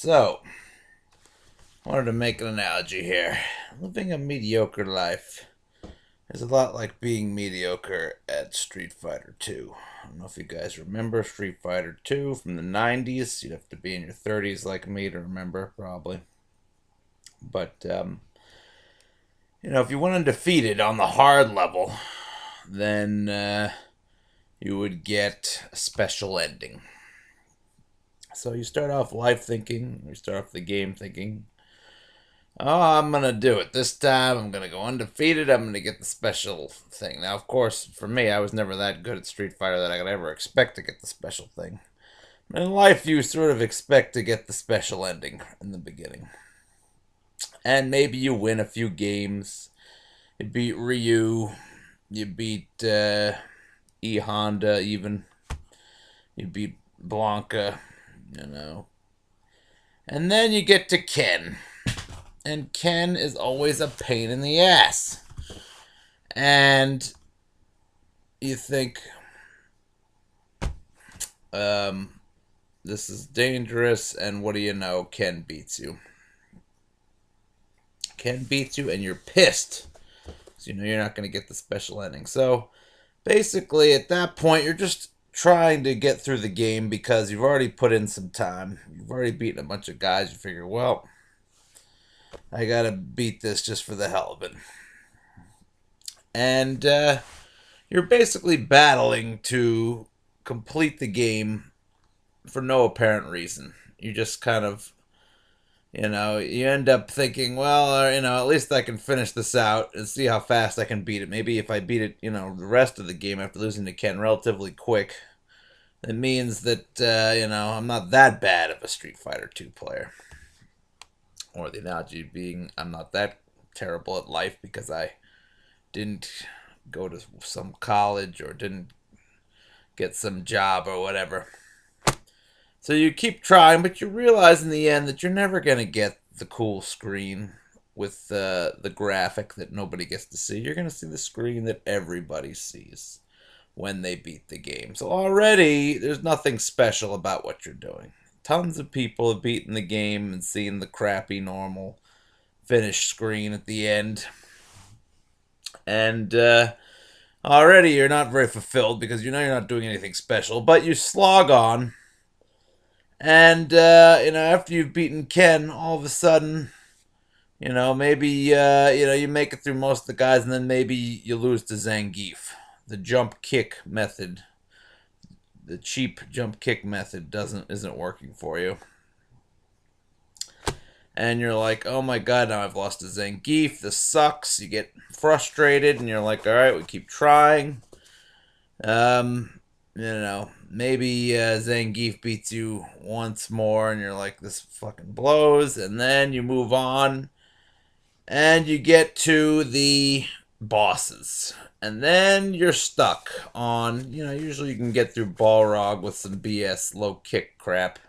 So, I wanted to make an analogy here. Living a mediocre life is a lot like being mediocre at Street Fighter 2. I don't know if you guys remember Street Fighter 2 from the 90s. You'd have to be in your 30s like me to remember, probably. But, if you went undefeated on the hard level, then you would get a special ending. So you start off life thinking, you start off the game thinking, oh, I'm going to do it. This time I'm going to go undefeated. I'm going to get the special thing. Now, of course, for me, I was never that good at Street Fighter that I could ever expect to get the special thing. But in life, you sort of expect to get the special ending in the beginning. And maybe you win a few games. You beat Ryu. You beat E Honda, even. You beat Blanca, you know. And then you get to Ken. And Ken is always a pain in the ass. And you think, this is dangerous, and what do you know? Ken beats you. Ken beats you, and you're pissed. So you know you're not going to get the special ending. So basically, at that point, you're just trying to get through the game because you've already put in some time. You've already beaten a bunch of guys. You figure, well, I gotta beat this just for the hell of it. And you're basically battling to complete the game for no apparent reason. You just kind of, you end up thinking, well, at least I can finish this out and see how fast I can beat it. Maybe if I beat it, the rest of the game after losing to Ken relatively quick, it means that, I'm not that bad of a Street Fighter 2 player. Or the analogy being, I'm not that terrible at life because I didn't go to some college or didn't get some job or whatever. So you keep trying, but you realize in the end that you're never going to get the cool screen with the graphic that nobody gets to see. You're going to see the screen that everybody sees when they beat the game. So already, there's nothing special about what you're doing. Tons of people have beaten the game and seen the crappy normal finish screen at the end. And already you're not very fulfilled because you know you're not doing anything special, but you slog on. And, after you've beaten Ken, all of a sudden, maybe, you make it through most of the guys and then maybe you lose to Zangief. The jump kick method, the cheap jump kick method isn't working for you. And you're like, oh my god, now I've lost to Zangief. This sucks. You get frustrated, and you're like, all right, we keep trying. Maybe Zangief beats you once more, and you're like, this fucking blows. And then you move on, and you get to the bosses. And then you're stuck on, usually you can get through Balrog with some BS low kick crap.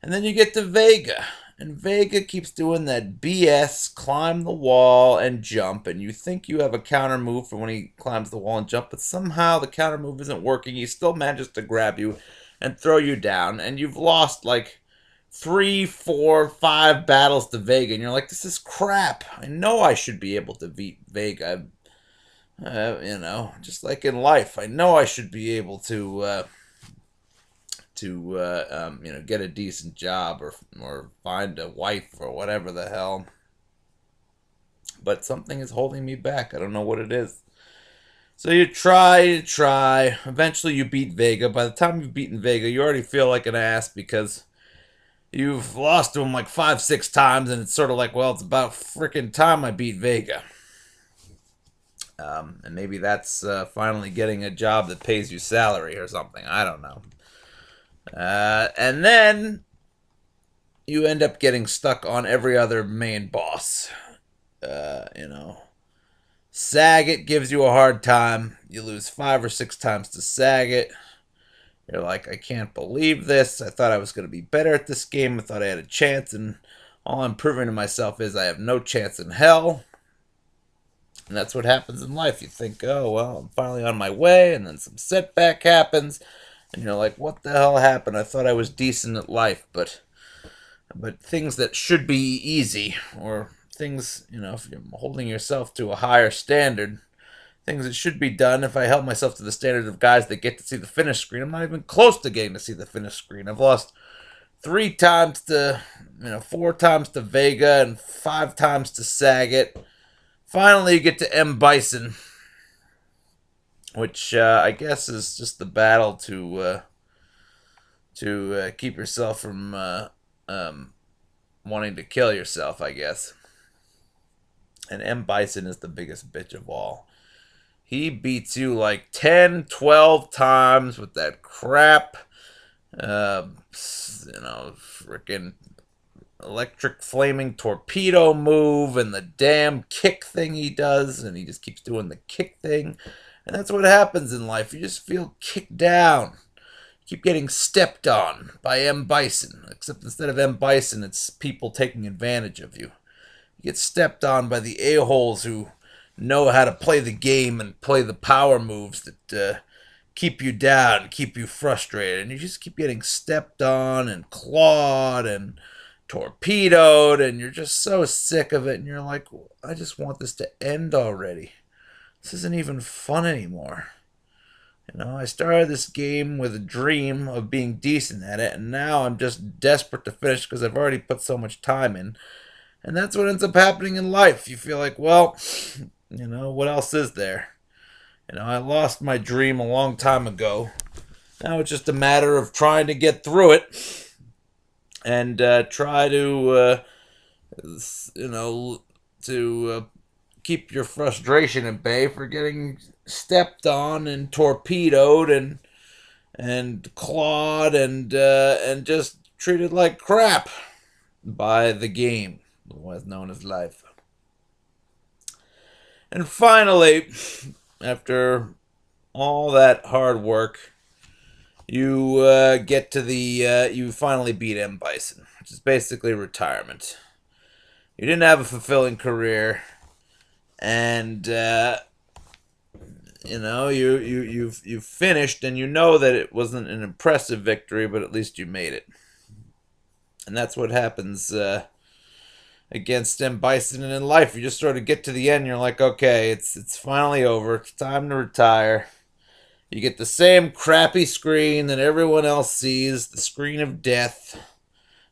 And then you get to Vega. And Vega keeps doing that BS climb the wall and jump. And you think you have a counter move for when he climbs the wall and jump. But somehow the counter move isn't working. He still manages to grab you and throw you down. And you've lost like 3, 4, 5 battles to Vega. And you're like, this is crap. I know I should be able to beat Vega. Just like in life. I know I should be able to get a decent job or find a wife or whatever the hell. But something is holding me back. I don't know what it is. So you try. Eventually you beat Vega. By the time you've beaten Vega, you already feel like an ass because you've lost to him like 5, 6 times, and it's sort of like, well, it's about freaking time I beat Vega. And maybe that's finally getting a job that pays you salary or something. I don't know. And then you end up getting stuck on every other main boss. Sagat gives you a hard time. You lose 5 or 6 times to Sagat. You're like, I can't believe this. I thought I was going to be better at this game. I thought I had a chance, and all I'm proving to myself is I have no chance in hell. And that's what happens in life. You think, oh, well, I'm finally on my way, and then some setback happens. And you're like, what the hell happened? I thought I was decent at life, but But things that should be easy, or things, if you're holding yourself to a higher standard, things that should be done. If I held myself to the standard of guys that get to see the finish screen, I'm not even close to getting to see the finish screen. I've lost 3 times to, 4 times to Vega and 5 times to Saget. Finally, you get to M. Bison, which I guess is just the battle to keep yourself from wanting to kill yourself, I guess. And M. Bison is the biggest bitch of all. He beats you like 10, 12 times with that crap, freaking electric flaming torpedo move and the damn kick thing he does, and he just keeps doing the kick thing. And that's what happens in life. You just feel kicked down. You keep getting stepped on by M. Bison, except instead of M. Bison, it's people taking advantage of you. You get stepped on by the a-holes who know how to play the game and play the power moves that keep you down, keep you frustrated, and you just keep getting stepped on and clawed and torpedoed, and you're just so sick of it, and you're like, I just want this to end already. This isn't even fun anymore. I started this game with a dream of being decent at it, and now I'm just desperate to finish because I've already put so much time in. And that's what ends up happening in life. You feel like, well, what else is there? I lost my dream a long time ago. Now it's just a matter of trying to get through it and try to, to keep your frustration at bay for getting stepped on and torpedoed and clawed and just treated like crap by the game, otherwise known as life. And finally, after all that hard work, you get to you finally beat M. Bison, which is basically retirement. You didn't have a fulfilling career, and you finished, and you know that it wasn't an impressive victory, but at least you made it. And that's what happens against M. Bison. And in life, you just sort of get to the end, you're like, okay, it's finally over. It's time to retire. You get the same crappy screen that everyone else sees, the screen of death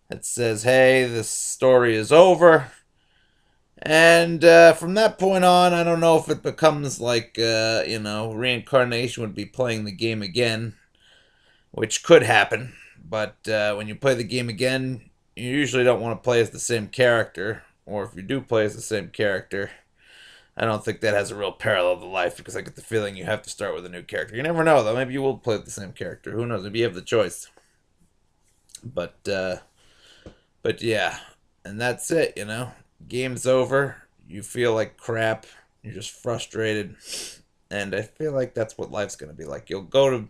that says, hey, this story is over. And from that point on, I don't know if it becomes like, reincarnation would be playing the game again, which could happen. But when you play the game again, you usually don't want to play as the same character. Or if you do play as the same character, I don't think that has a real parallel to life, because I get the feeling you have to start with a new character. You never know, though. Maybe you will play with the same character. Who knows? Maybe you have the choice. But yeah. And that's it, Game's over. You feel like crap. You're just frustrated. And I feel like that's what life's going to be like. You'll go to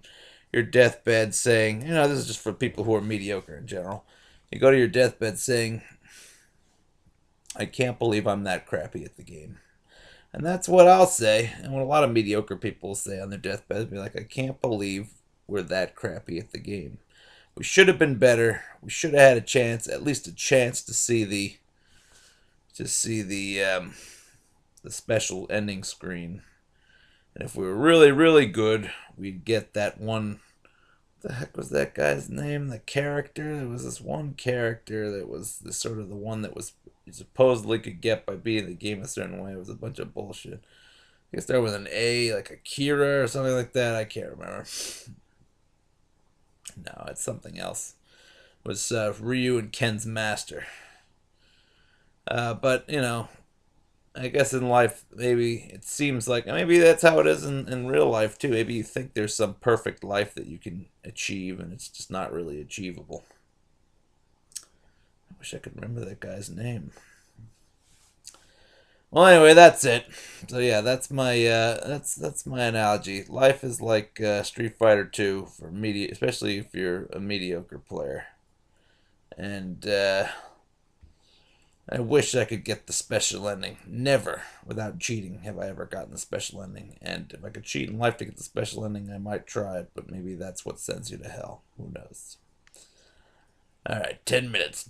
your deathbed saying, this is just for people who are mediocre in general. You go to your deathbed saying, I can't believe I'm that crappy at the game. And that's what I'll say, and what a lot of mediocre people say on their deathbed, be like, I can't believe we're that crappy at the game. We should have been better. We should have had a chance, at least a chance to see the special ending screen. And if we were really, really good, we'd get that one. What the heck was that guy's name? The character? There was this one character that was sort of the one that was you supposedly could get by beating the game a certain way. It was a bunch of bullshit. I guess there was an A, like Akira or something like that. I can't remember. No, it's something else. It was Ryu and Ken's master. But, I guess in life, maybe it seems like, maybe that's how it is in real life, too. Maybe you think there's some perfect life that you can achieve, and it's just not really achievable. I wish I could remember that guy's name. Well, anyway, that's it. So yeah, that's my that's my analogy. Life is like Street Fighter 2 for especially if you're a mediocre player. And I wish I could get the special ending. Never, without cheating, have I ever gotten the special ending. And if I could cheat in life to get the special ending, I might try it. But maybe that's what sends you to hell. Who knows? All right, 10 minutes.